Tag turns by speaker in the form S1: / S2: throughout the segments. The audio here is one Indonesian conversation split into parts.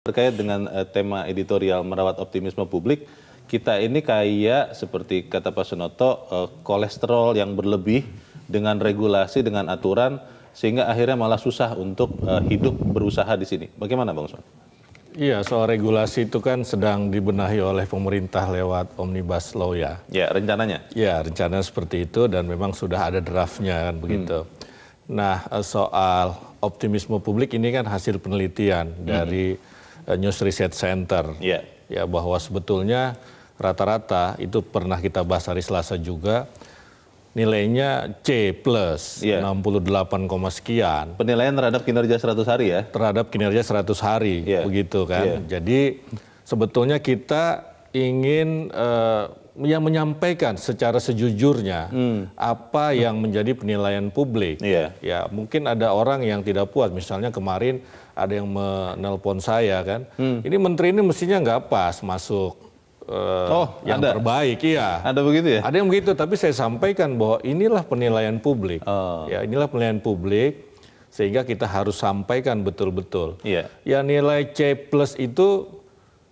S1: Terkait dengan tema editorial merawat optimisme publik, kita ini kayak seperti kata Pak Sunoto, kolesterol yang berlebih dengan regulasi, dengan aturan, sehingga akhirnya malah susah untuk hidup berusaha di sini. Bagaimana Bang Usman?
S2: Iya, soal regulasi itu kan sedang dibenahi oleh pemerintah lewat Omnibus Law ya.
S1: Ya, rencananya?
S2: Ya, rencananya seperti itu dan memang sudah ada draftnya kan begitu. Nah, soal optimisme publik ini kan hasil penelitian dari News Research Center.
S1: Ya.
S2: Ya, bahwa sebetulnya rata-rata itu pernah kita bahas hari Selasa juga, nilainya C+, 68, sekian.
S1: Penilaian terhadap kinerja 100 hari ya?
S2: Terhadap kinerja 100 hari, begitu kan. Jadi sebetulnya kita ingin yang menyampaikan secara sejujurnya apa yang menjadi penilaian publik. Ya, mungkin ada orang yang tidak puas, misalnya kemarin ada yang menelpon saya kan, ini menteri ini mestinya nggak pas masuk yang terbaik, iya.
S1: Ada begitu ya?
S2: Ada yang begitu, tapi saya sampaikan bahwa inilah penilaian publik. Ya, inilah penilaian publik, sehingga kita harus sampaikan betul-betul. Ya, nilai C+ itu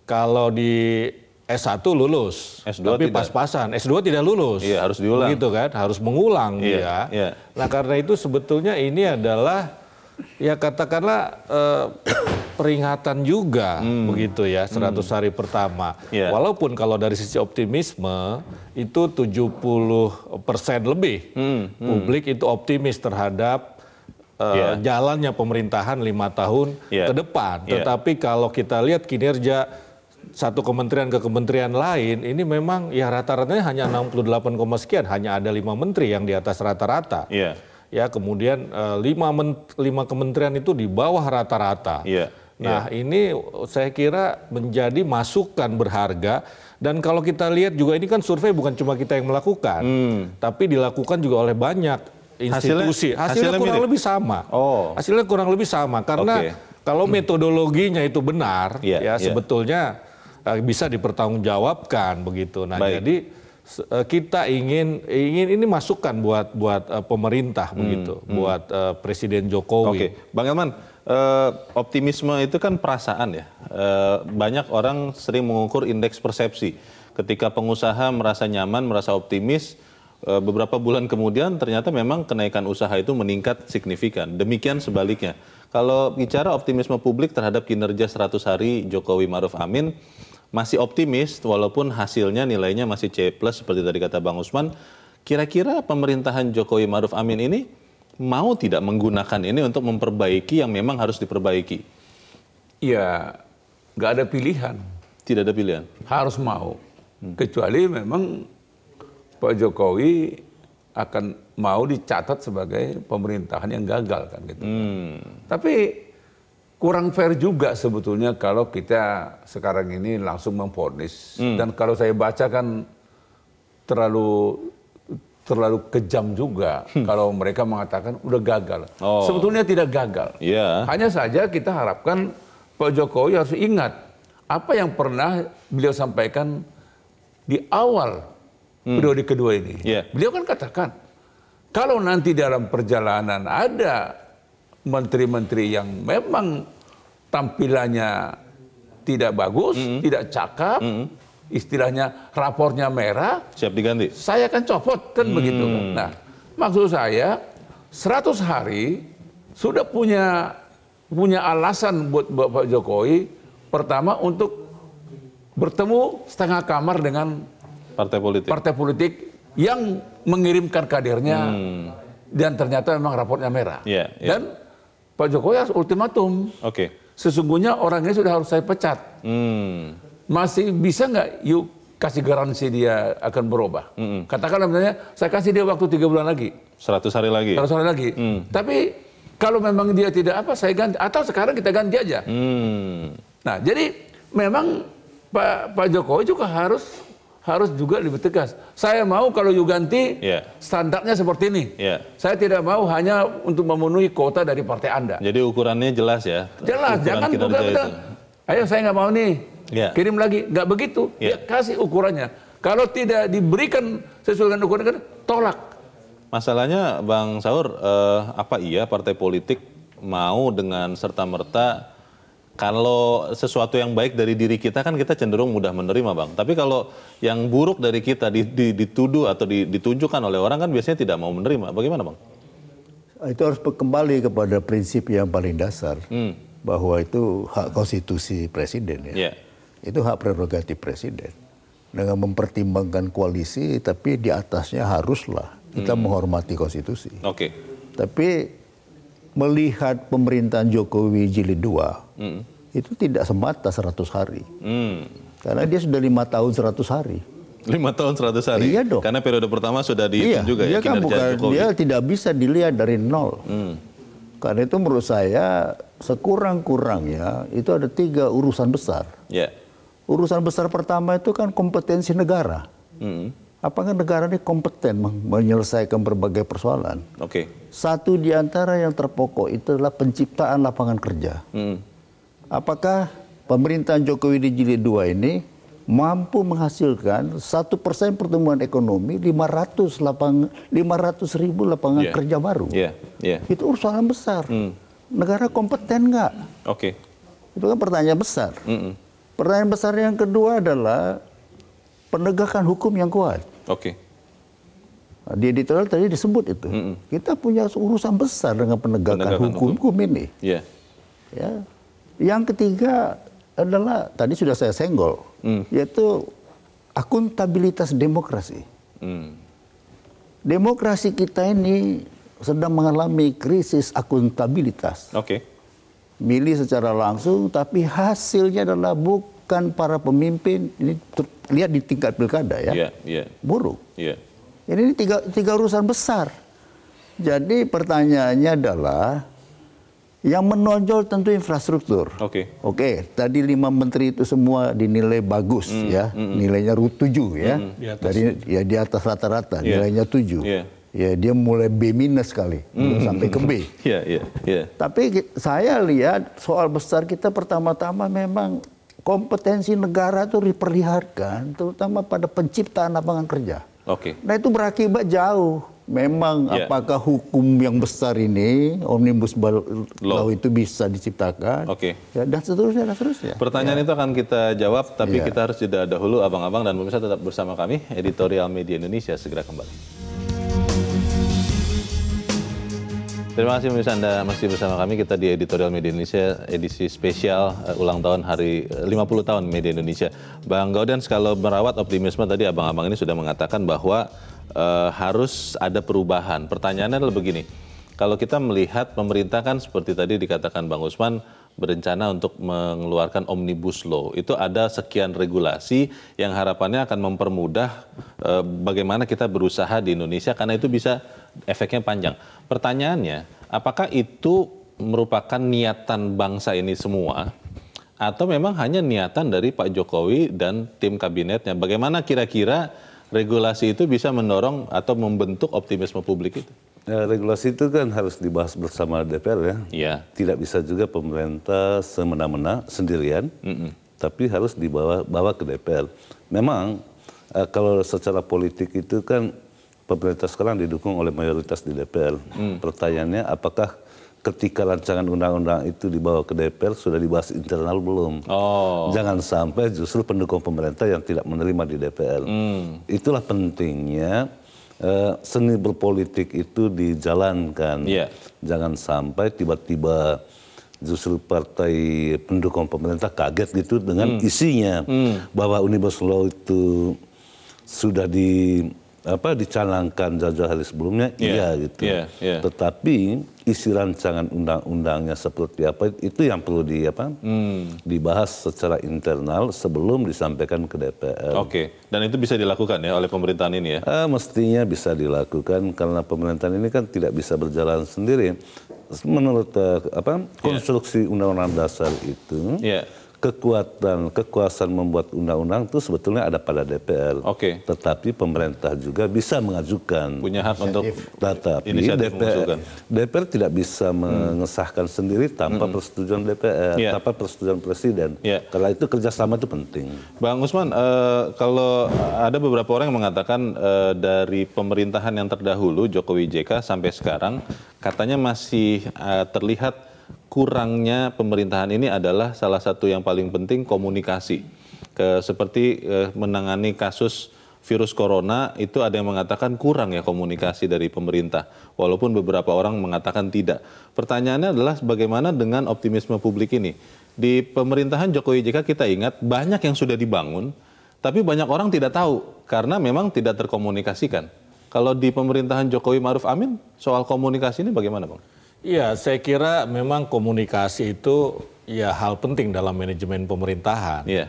S2: kalau di S1 lulus,
S1: S2
S2: tapi
S1: tidak.
S2: pas-pasan. S2 tidak lulus.
S1: Iya, harus diulang.
S2: Begitu kan, harus mengulang dia. Nah, karena itu sebetulnya ini adalah ya katakanlah peringatan juga begitu ya 100 hari pertama. Walaupun kalau dari sisi optimisme itu 70% lebih publik itu optimis terhadap jalannya pemerintahan 5 tahun ke depan. Tetapi kalau kita lihat kinerja satu kementerian ke kementerian lain, ini memang ya rata-ratanya hanya 68, sekian, hanya ada 5 menteri yang di atas rata-rata. Ya, kemudian 5 kementerian itu di bawah rata-rata. Nah, ini saya kira menjadi masukan berharga. Dan kalau kita lihat juga ini kan survei bukan cuma kita yang melakukan, tapi dilakukan juga oleh banyak institusi. Hasilnya kurang lebih sama. Hasilnya kurang lebih sama karena kalau metodologinya itu benar, ya sebetulnya bisa dipertanggungjawabkan begitu. Nah, jadi kita ingin ini masukan buat pemerintah begitu, buat Presiden Jokowi.
S1: Bang Elman, optimisme itu kan perasaan ya. Banyak orang sering mengukur indeks persepsi. Ketika pengusaha merasa nyaman, merasa optimis, beberapa bulan kemudian ternyata memang kenaikan usaha itu meningkat signifikan. Demikian sebaliknya. Kalau bicara optimisme publik terhadap kinerja 100 hari Jokowi Ma'ruf Amin, masih optimis walaupun hasilnya nilainya masih C+ seperti tadi kata Bang Usman. Kira-kira pemerintahan Jokowi Ma'ruf Amin ini mau tidak menggunakan ini untuk memperbaiki yang memang harus diperbaiki?
S3: Ya, nggak ada pilihan.
S1: Tidak ada pilihan? Harus
S3: mau. Kecuali memang Pak Jokowi akan mau dicatat sebagai pemerintahan yang gagal kan gitu. Tapi kurang fair juga sebetulnya kalau kita sekarang ini langsung memvonis. Dan kalau saya baca kan terlalu kejam juga kalau mereka mengatakan udah gagal. Sebetulnya tidak gagal. Hanya saja kita harapkan Pak Jokowi harus ingat apa yang pernah beliau sampaikan di awal periode kedua ini. Beliau kan katakan kalau nanti dalam perjalanan ada menteri-menteri yang memang tampilannya tidak bagus, tidak cakap, istilahnya rapornya merah,
S1: siap diganti.
S3: Saya akan copot kan begitu. Nah, maksud saya 100 hari sudah punya alasan buat Bapak Jokowi, pertama untuk bertemu setengah kamar dengan partai politik yang mengirimkan kadernya dan ternyata memang rapornya merah. Dan Pak Jokowi harus ultimatum. Sesungguhnya orang ini sudah harus saya pecat. Masih bisa nggak yuk kasih garansi dia akan berubah? Katakanlah misalnya saya kasih dia waktu 3 bulan lagi.
S1: 100 hari lagi?
S3: 100 hari lagi. Tapi kalau memang dia tidak apa, saya ganti. Atau sekarang kita ganti aja. Nah, jadi memang Pak Jokowi juga harus juga lebih tegas. Saya mau kalau you ganti standarnya seperti ini. Saya tidak mau hanya untuk memenuhi kuota dari partai Anda.
S1: Jadi ukurannya jelas ya?
S3: Jelas, jangan kita ayo saya nggak mau nih, kirim lagi. Nggak begitu, ya kasih ukurannya. Kalau tidak diberikan sesuai dengan ukuran, tolak.
S1: Masalahnya Bang Saur, apa iya partai politik mau dengan serta-merta Kalau sesuatu yang baik dari diri kita kan kita cenderung mudah menerima, Bang. Tapi kalau yang buruk dari kita dituduh atau ditunjukkan oleh orang kan biasanya tidak mau menerima. Bagaimana, Bang?
S4: Itu harus kembali kepada prinsip yang paling dasar. Bahwa itu hak konstitusi presiden ya. Itu hak prerogatif presiden. Dengan mempertimbangkan koalisi, tapi di atasnya haruslah kita menghormati konstitusi. Tapi melihat pemerintahan Jokowi jilid 2 itu tidak semata 100 hari. Karena dia sudah 5 tahun 100 hari.
S1: 5 tahun 100 hari?
S4: Iya dong.
S1: Karena periode pertama sudah dihitung juga
S4: dia
S1: ya
S4: kan
S1: kinerja Jokowi.
S4: Dia tidak bisa dilihat dari nol. Karena itu menurut saya sekurang-kurangnya itu ada 3 urusan besar. Urusan besar pertama itu kan kompetensi negara. Apakah negara ini kompeten menyelesaikan berbagai persoalan? Satu di antara yang terpokok itu adalah penciptaan lapangan kerja. Apakah pemerintahan Jokowi di jilid 2 ini mampu menghasilkan 1% pertumbuhan ekonomi 500 ribu lapangan kerja baru? Itu urusan besar. Negara kompeten nggak? Itu kan pertanyaan besar. Pertanyaan besar yang kedua adalah penegakan hukum yang kuat. Di editorial tadi disebut itu. Kita punya urusan besar dengan penegakan hukum ini. Ya. Yang ketiga adalah tadi sudah saya senggol, yaitu akuntabilitas demokrasi. Demokrasi kita ini sedang mengalami krisis akuntabilitas. Milih secara langsung, tapi hasilnya adalah bukan para pemimpin. Ini lihat di tingkat pilkada ya, buruk. Ini tiga urusan besar. Jadi pertanyaannya adalah yang menonjol tentu infrastruktur. Tadi 5 menteri itu semua dinilai bagus ya, nilainya 7 ya, dari ya di atas rata-rata, nilainya 7. Ya dia mulai B- kali, belum sampai ke B. Tapi saya lihat soal besar kita pertama-tama memang kompetensi negara itu diperlihatkan, terutama pada penciptaan lapangan kerja. Nah itu berakibat jauh. Memang apakah hukum yang besar ini, Omnibus Law itu bisa diciptakan, dan seterusnya.
S1: Pertanyaan itu akan kita jawab, tapi kita harus jeda dahulu, abang-abang dan pemirsa tetap bersama kami. Editorial Media Indonesia segera kembali. Terima kasih pemirsa, Anda masih bersama kami. Kita di Editorial Media Indonesia edisi spesial ulang tahun hari 50 tahun Media Indonesia. Bang Gaudens, kalau merawat optimisme tadi abang-abang ini sudah mengatakan bahwa harus ada perubahan. Pertanyaannya adalah begini, kalau kita melihat pemerintah kan seperti tadi dikatakan Bang Usman berencana untuk mengeluarkan Omnibus Law. Itu ada sekian regulasi yang harapannya akan mempermudah bagaimana kita berusaha di Indonesia, karena itu bisa efeknya panjang. Pertanyaannya, apakah itu merupakan niatan bangsa ini semua atau memang hanya niatan dari Pak Jokowi dan tim kabinetnya? Bagaimana kira-kira regulasi itu bisa mendorong atau membentuk optimisme publik itu?
S5: Regulasi itu kan harus dibahas bersama DPR ya. Tidak bisa juga pemerintah semena-mena sendirian, tapi harus dibawa ke DPR. Memang kalau secara politik itu kan pemerintah sekarang didukung oleh mayoritas di DPR. Pertanyaannya apakah ketika rancangan undang-undang itu dibawa ke DPR sudah dibahas internal belum? Jangan sampai justru pendukung pemerintah yang tidak menerima di DPR. Itulah pentingnya seni berpolitik itu dijalankan. Jangan sampai tiba-tiba justru partai pendukung pemerintah kaget gitu dengan isinya. Bahwa Omnibus Law itu sudah dicanangkan jauh-jauh hari sebelumnya, gitu. Tetapi isi rancangan undang-undangnya seperti apa itu yang perlu dibahas secara internal sebelum disampaikan ke DPR.
S1: Dan itu bisa dilakukan ya oleh pemerintahan ini ya?
S5: Mestinya bisa dilakukan karena pemerintahan ini kan tidak bisa berjalan sendiri. Menurut konstruksi undang-undang dasar itu. Kekuasaan membuat undang-undang itu sebetulnya ada pada DPR. Tetapi pemerintah juga bisa mengajukan.
S1: Punya hak untuk
S5: DPR tidak bisa mengesahkan sendiri tanpa persetujuan DPR, tanpa persetujuan Presiden. Karena itu kerjasama itu penting.
S1: Bang Usman, kalau ada beberapa orang yang mengatakan dari pemerintahan yang terdahulu, Jokowi JK sampai sekarang, katanya masih terlihat kurangnya pemerintahan ini adalah salah satu yang paling penting komunikasi. Seperti menangani kasus virus corona itu ada yang mengatakan kurang ya komunikasi dari pemerintah, walaupun beberapa orang mengatakan tidak. Pertanyaannya adalah bagaimana dengan optimisme publik ini? Di pemerintahan Jokowi JK kita ingat banyak yang sudah dibangun, tapi banyak orang tidak tahu karena memang tidak terkomunikasikan. Kalau di pemerintahan Jokowi Ma'ruf Amin soal komunikasi ini bagaimana, Bang?
S2: Iya, saya kira memang komunikasi itu ya hal penting dalam manajemen pemerintahan.
S1: Iya.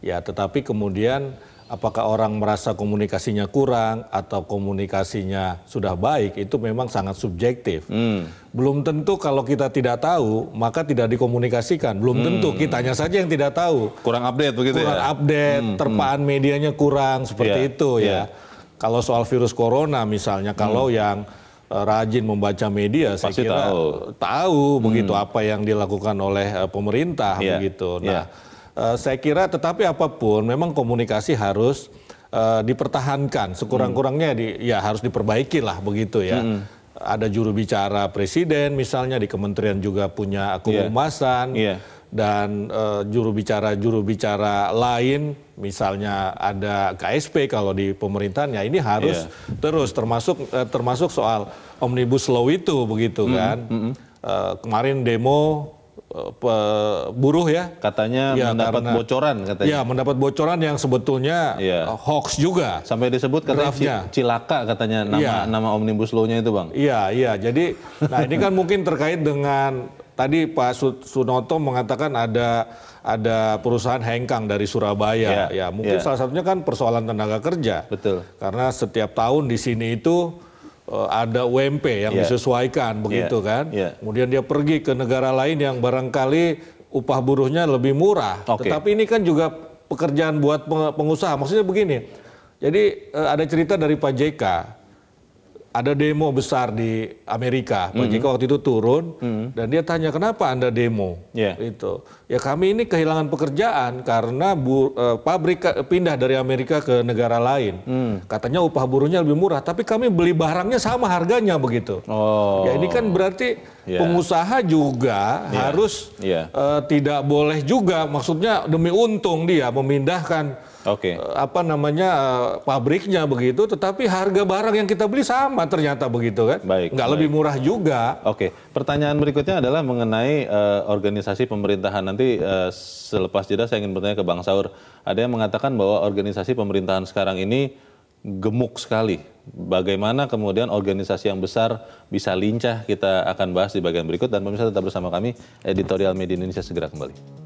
S2: Ya, tetapi kemudian apakah orang merasa komunikasinya kurang atau komunikasinya sudah baik, itu memang sangat subjektif. Belum tentu kalau kita tidak tahu, maka tidak dikomunikasikan. Belum tentu, kitanya saja yang tidak tahu.
S1: Kurang update begitu
S2: kurang
S1: ya?
S2: Update, terpaan medianya kurang, seperti itu ya. Kalau soal virus corona misalnya, kalau yang rajin membaca media, saya kira tahu begitu apa yang dilakukan oleh pemerintah begitu. Nah, saya kira tetapi apapun memang komunikasi harus dipertahankan sekurang-kurangnya ya harus diperbaiki lah begitu ya. Ada juru bicara presiden misalnya, di kementerian juga punya kehumasan dan juru bicara lain misalnya ada KSP kalau di pemerintahan, ya ini harus terus termasuk soal omnibus law itu begitu kan. Kemarin demo buruh ya
S1: katanya mendapat bocoran katanya.
S2: Ya, mendapat bocoran yang sebetulnya hoax juga.
S1: Sampai disebut katanya cilaka katanya nama omnibus law-nya itu, Bang.
S2: Iya. Jadi nah ini kan mungkin terkait dengan tadi Pak Sunoto mengatakan ada perusahaan hengkang dari Surabaya. Ya, mungkin salah satunya kan persoalan tenaga kerja.
S1: Betul.
S2: Karena setiap tahun di sini itu ada UMP yang disesuaikan begitu kan. Kemudian dia pergi ke negara lain yang barangkali upah buruhnya lebih murah. Tetapi ini kan juga pekerjaan buat pengusaha. Maksudnya begini. Jadi ada cerita dari Pak JK. Ada demo besar di Amerika. Pak JK waktu itu turun dan dia tanya, kenapa Anda demo? Itu. Ya kami ini kehilangan pekerjaan karena pabrik pindah dari Amerika ke negara lain. Katanya upah buruhnya lebih murah, tapi kami beli barangnya sama harganya begitu. Ya ini kan berarti pengusaha juga harus tidak boleh juga, maksudnya demi untung dia memindahkan pabriknya begitu, tetapi harga barang yang kita beli sama ternyata begitu kan. Nggak lebih murah juga.
S1: Pertanyaan berikutnya adalah mengenai organisasi pemerintahan. Nanti selepas jeda saya ingin bertanya ke Bang Saur. Ada yang mengatakan bahwa organisasi pemerintahan sekarang ini gemuk sekali. Bagaimana kemudian organisasi yang besar bisa lincah, kita akan bahas di bagian berikut. Dan pemirsa tetap bersama kami, Editorial Media Indonesia segera kembali.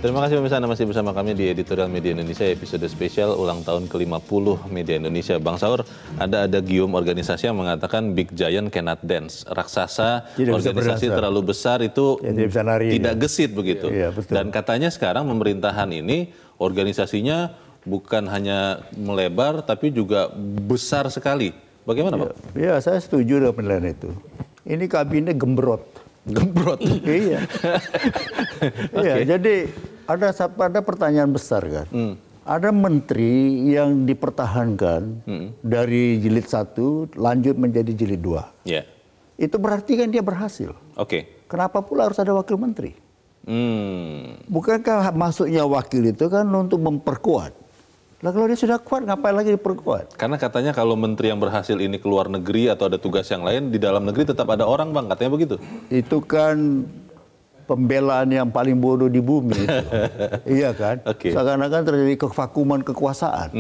S1: Terima kasih pemirsa, Anda masih bersama kami di Editorial Media Indonesia episode spesial ulang tahun ke-50 Media Indonesia. Bang Saur, ada gium organisasi yang mengatakan big giant cannot dance. Raksasa tidak organisasi terlalu besar itu tidak gesit begitu. Dan katanya sekarang pemerintahan ini organisasinya bukan hanya melebar tapi juga besar sekali. Bagaimana, Bang?
S4: Ya, saya setuju dengan penilaian itu. Ini kabinet gembrot. Iya. Iya, jadi ada pertanyaan besar kan. Ada menteri yang dipertahankan dari jilid 1 lanjut menjadi jilid 2. Itu berarti kan dia berhasil. Kenapa pula harus ada wakil menteri? Bukankah masuknya wakil itu kan untuk memperkuat? Lah kalau dia sudah kuat, ngapain lagi diperkuat?
S1: Karena katanya kalau menteri yang berhasil ini keluar negeri atau ada tugas yang lain, di dalam negeri tetap ada orang, Bang. Katanya begitu.
S4: Itu kan pembelaan yang paling bodoh di bumi itu. Iya kan? Seakan-akan terjadi kevakuman kekuasaan.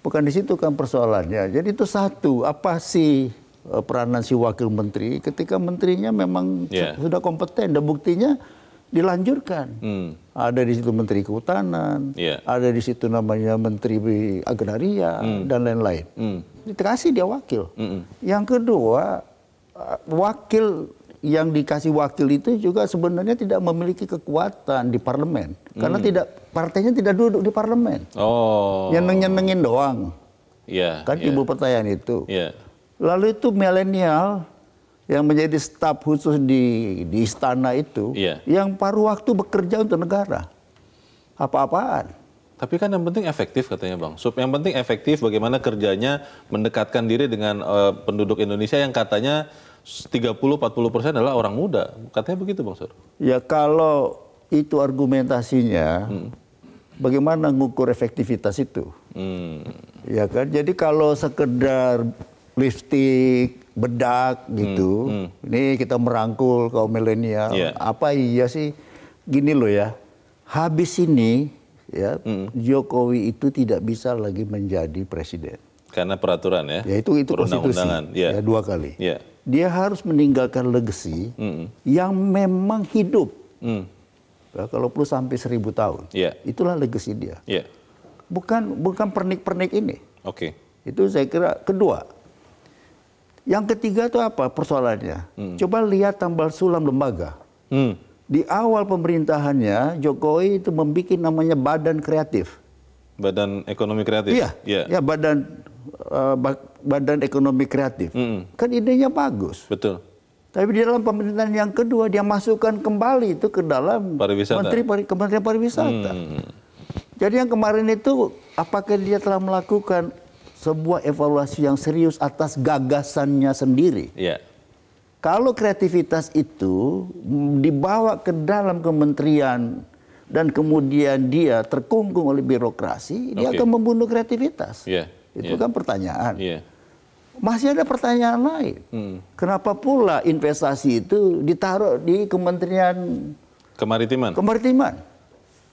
S4: Bukan di situ kan persoalannya. Jadi itu satu, apa sih peranan si wakil menteri ketika menterinya memang sudah kompeten dan buktinya dilanjutkan. Ada di situ Menteri Kehutanan, ada di situ namanya Menteri Agraria dan lain-lain. Dikasih dia wakil. Yang kedua, wakil yang dikasih wakil itu juga sebenarnya tidak memiliki kekuatan di parlemen karena partainya tidak duduk di parlemen. Nyeneng-nyenengin doang. Kan ibu pertanyaan itu. Lalu itu milenial yang menjadi staf khusus di istana itu, yang paruh waktu bekerja untuk negara. Apa-apaan.
S1: Tapi kan yang penting efektif katanya Bang. Yang penting efektif bagaimana kerjanya mendekatkan diri dengan penduduk Indonesia yang katanya 30-40% adalah orang muda. Katanya begitu Bang Sur.
S4: Ya kalau itu argumentasinya, bagaimana ngukur efektivitas itu? Ya kan, jadi kalau sekedar lipstick, bedak gitu, ini kita merangkul kaum milenial, apa iya sih? Gini loh ya, habis ini ya Jokowi itu tidak bisa lagi menjadi presiden.
S1: Karena peraturan ya?
S4: Ya itu konstitusi, ya 2 kali. Dia harus meninggalkan legacy yang memang hidup. Ya, kalau perlu sampai 1000 tahun, itulah legacy dia. Bukan pernik-pernik ini. Itu saya kira kedua. Yang ketiga itu apa persoalannya? Coba lihat tambal sulam lembaga. Di awal pemerintahannya Jokowi itu membuat namanya Badan Kreatif.
S1: Badan Ekonomi Kreatif.
S4: Ya Badan Ekonomi Kreatif. Kan idenya bagus.
S1: Betul.
S4: Tapi di dalam pemerintahan yang kedua dia masukkan kembali itu ke dalam Kementerian Pariwisata. Jadi yang kemarin itu apakah dia telah melakukan sebuah evaluasi yang serius atas gagasannya sendiri? Kalau kreativitas itu dibawa ke dalam kementerian dan kemudian dia terkungkung oleh birokrasi, dia akan membunuh kreativitas. Itu kan pertanyaan. Masih ada pertanyaan lain. Kenapa pula investasi itu ditaruh di Kementerian Kemaritiman?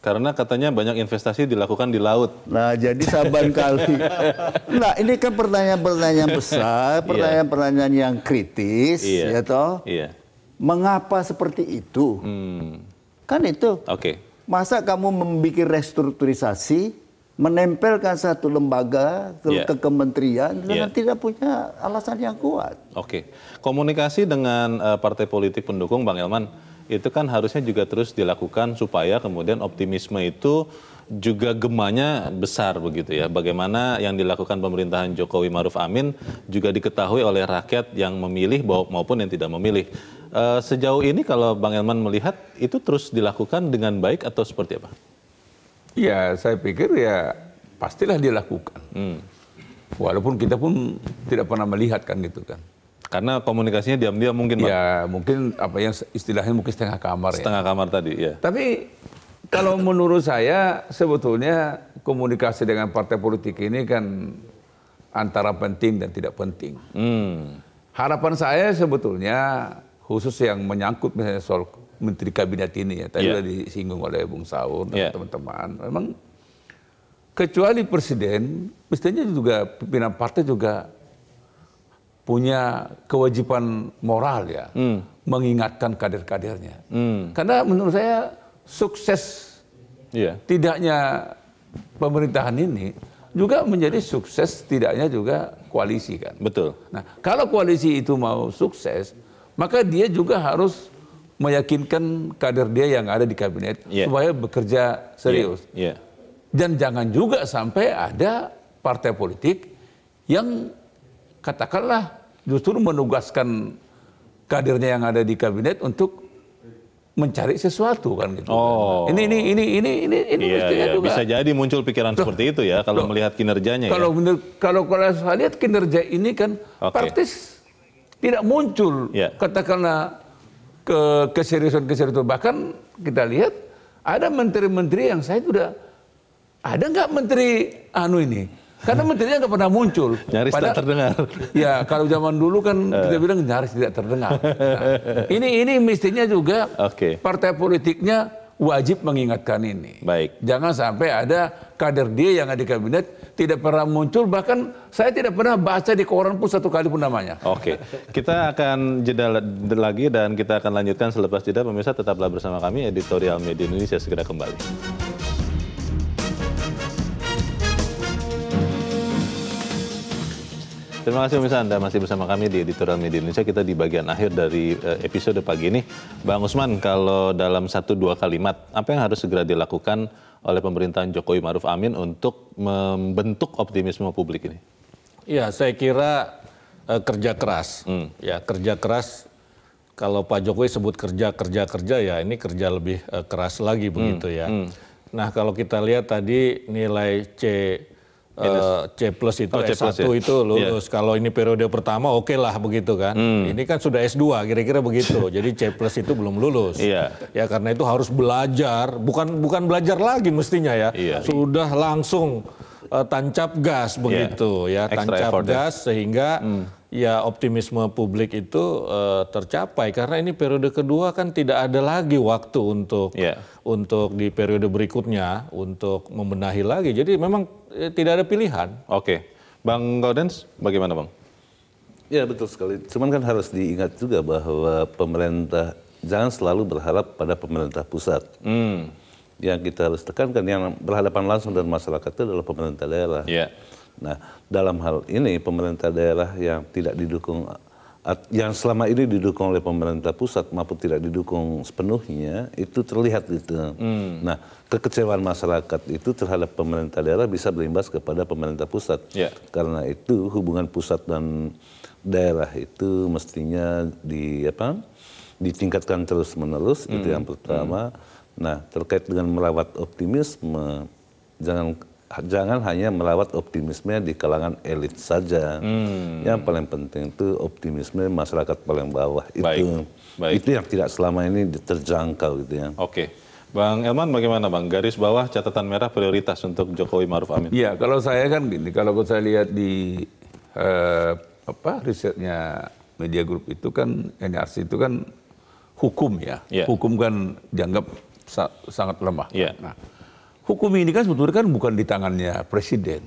S1: Karena katanya banyak investasi dilakukan di laut.
S4: Nah, jadi saban kali. Nah, ini kan pertanyaan-pertanyaan besar, pertanyaan-pertanyaan yang kritis, ya toh. Mengapa seperti itu? Kan itu. Masa kamu membuat restrukturisasi, menempelkan satu lembaga ke kementerian dengan tidak punya alasan yang kuat.
S1: Komunikasi dengan partai politik pendukung Bang Elman, itu kan harusnya juga terus dilakukan supaya kemudian optimisme itu juga gemanya besar begitu ya. Bagaimana yang dilakukan pemerintahan Jokowi Maruf Amin juga diketahui oleh rakyat yang memilih maupun yang tidak memilih. Sejauh ini kalau Bang Elman melihat itu terus dilakukan dengan baik atau seperti apa?
S3: Ya, saya pikir ya pastilah dilakukan. Walaupun kita pun tidak pernah melihat kan gitu kan.
S1: Karena komunikasinya diam-diam mungkin, Pak?
S3: Ya, mungkin apa yang istilahnya mungkin setengah kamar.
S1: Setengah kamar tadi, ya.
S3: Tapi kalau menurut saya sebetulnya komunikasi dengan partai politik ini kan antara penting dan tidak penting. Harapan saya sebetulnya khusus yang menyangkut misalnya soal menteri kabinet ini ya, tadi sudah disinggung oleh Bung Saur dan teman-teman. Memang kecuali presiden, mestinya juga pimpinan partai juga punya kewajiban moral ya, mengingatkan kader-kadernya. Karena menurut saya sukses tidaknya pemerintahan ini juga menjadi sukses tidaknya juga koalisi kan.
S1: Betul.
S3: Nah, kalau koalisi itu mau sukses, maka dia juga harus meyakinkan kader dia yang ada di kabinet supaya bekerja serius. Dan jangan juga sampai ada partai politik yang katakanlah justru menugaskan kadernya yang ada di kabinet untuk mencari sesuatu kan gitu. Ini mestinya juga.
S1: Bisa jadi muncul pikiran seperti itu ya kalau melihat kinerjanya.
S3: Kalau saya lihat kinerja ini kan praktis tidak muncul katakanlah keseriusan. Bahkan kita lihat ada menteri-menteri yang saya sudah ada nggak menteri ini? Karena menterinya nggak pernah muncul.
S1: Nyaris tidak terdengar.
S3: Ya, kalau zaman dulu kan kita bilang nyaris tidak terdengar. Nah, ini mestinya juga partai politiknya wajib mengingatkan ini.
S1: Baik.
S3: Jangan sampai ada kader dia yang ada di kabinet tidak pernah muncul, bahkan saya tidak pernah baca di koran pun satu kali pun namanya.
S1: Kita akan jeda lagi dan kita akan lanjutkan selepas jeda. Pemirsa tetaplah bersama kami, Editorial Media Indonesia segera kembali. Terima kasih pemirsa, Anda masih bersama kami di Editorial Media Indonesia. Kita di bagian akhir dari episode pagi ini. Bang Usman, kalau dalam 1-2 kalimat, apa yang harus segera dilakukan oleh pemerintahan Jokowi Maruf Amin untuk membentuk optimisme publik ini?
S2: Ya, saya kira kerja keras. Ya, kerja keras. Kalau Pak Jokowi sebut kerja, ya ini kerja lebih keras lagi begitu ya. Nah kalau kita lihat tadi nilai C plus itu S1 itu lulus. Kalau ini periode pertama oke lah begitu kan. Ini kan sudah S2 kira-kira begitu. Jadi C plus itu belum lulus. Ya karena itu harus belajar, bukan belajar lagi mestinya ya. Sudah langsung tancap gas begitu ya, tancap gas sehingga ya optimisme publik itu tercapai karena ini periode kedua kan tidak ada lagi waktu untuk di periode berikutnya untuk membenahi lagi. Jadi memang tidak ada pilihan.
S1: Oke. Bang Gaudens bagaimana Bang?
S5: Ya betul sekali. Cuman kan harus diingat juga bahwa pemerintah jangan selalu berharap pada pemerintah pusat. Yang kita harus tekankan yang berhadapan langsung dengan masyarakat itu adalah pemerintah daerah. Nah, dalam hal ini pemerintah daerah yang tidak didukung, yang selama ini didukung oleh pemerintah pusat maupun tidak didukung sepenuhnya, itu terlihat gitu. Nah, kekecewaan masyarakat itu terhadap pemerintah daerah bisa berimbas kepada pemerintah pusat. Karena itu hubungan pusat dan daerah itu mestinya ditingkatkan terus-menerus, itu yang pertama. Nah, terkait dengan merawat optimisme, jangan hanya merawat optimisme di kalangan elit saja. Yang paling penting itu optimisme masyarakat paling bawah. Itu yang tidak selama ini terjangkau gitu ya.
S1: Oke. Bang Elman bagaimana Bang? Garis bawah catatan merah prioritas untuk Jokowi Ma'ruf Amin.
S3: Iya, kalau saya kan gini, kalau saya lihat di risetnya Media Group itu kan NRC itu kan hukum ya. Hukum kan dianggap sangat lemah. Nah, hukum ini kan sebetulnya kan bukan di tangannya presiden.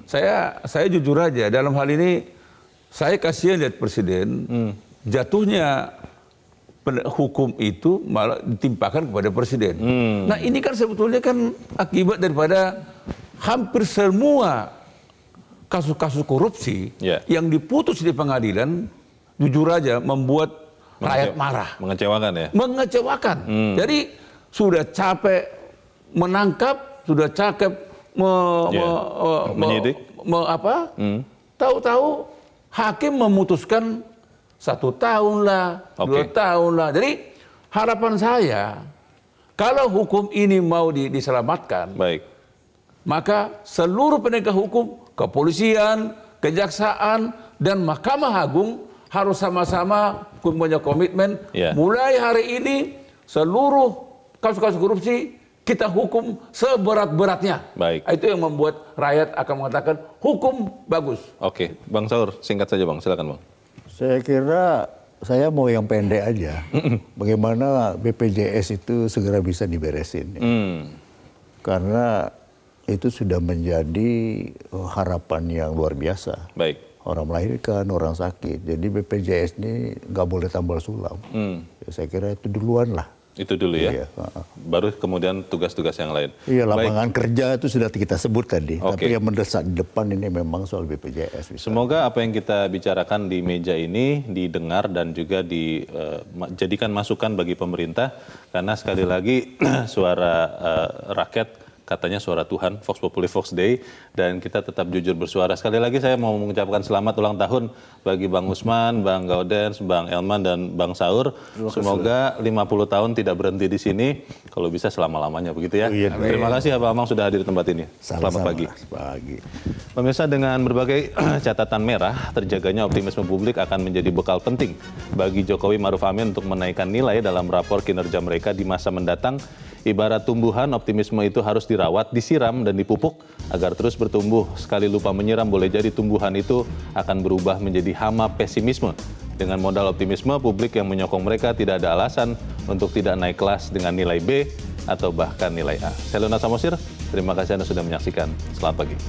S3: Saya jujur aja dalam hal ini saya kasihan lihat presiden jatuhnya hukum itu malah ditimpakan kepada presiden. Nah ini kan sebetulnya kan akibat daripada hampir semua kasus-kasus korupsi yang diputus di pengadilan, jujur aja membuat rakyat marah.
S1: Mengecewakan ya?
S3: Mengecewakan. Jadi sudah capek menangkap, sudah capek
S1: menyidik,
S3: tahu-tahu hakim memutuskan 1 tahun lah, 2 tahun lah. Jadi harapan saya kalau hukum ini mau diselamatkan, maka seluruh penegak hukum, kepolisian, kejaksaan dan Mahkamah Agung harus sama-sama punya komitmen. Mulai hari ini seluruh kasus-kasus korupsi kita hukum seberat-beratnya. Itu yang membuat rakyat akan mengatakan hukum bagus.
S1: Oke, Bang Saur, singkat saja Bang, silakan Bang.
S4: Saya kira saya mau yang pendek aja. Bagaimana BPJS itu segera bisa diberesin. Karena itu sudah menjadi harapan yang luar biasa. Orang melahirkan, orang sakit. Jadi BPJS ini nggak boleh tambal sulam. Ya, saya kira itu duluan lah.
S1: Itu dulu ya? Baru kemudian tugas-tugas yang lain.
S4: Iya, lapangan kerja itu sudah kita sebut tadi. Tapi yang mendesak di depan ini memang soal BPJS.
S1: Semoga apa yang kita bicarakan di meja ini didengar dan juga dijadikan masukan bagi pemerintah. Karena sekali lagi suara rakyat katanya suara Tuhan, Vox Populi Vox Dei, dan kita tetap jujur bersuara. Sekali lagi saya mau mengucapkan selamat ulang tahun bagi Bang Usman, Bang Gaudens, Bang Elman, dan Bang Saur. Semoga 50 tahun tidak berhenti di sini, kalau bisa selama-lamanya begitu ya. Terima kasih Abang Amang sudah hadir di tempat ini. Selamat pagi. Pemirsa, dengan berbagai catatan merah, terjaganya optimisme publik akan menjadi bekal penting bagi Jokowi Ma'ruf Amin untuk menaikkan nilai dalam rapor kinerja mereka di masa mendatang. Ibarat tumbuhan, optimisme itu harus dirawat, disiram, dan dipupuk agar terus bertumbuh. Sekali lupa menyiram, boleh jadi tumbuhan itu akan berubah menjadi hama pesimisme. Dengan modal optimisme, publik yang menyokong mereka tidak ada alasan untuk tidak naik kelas dengan nilai B atau bahkan nilai A. Saya Leonard Samosir, terima kasih Anda sudah menyaksikan. Selamat pagi.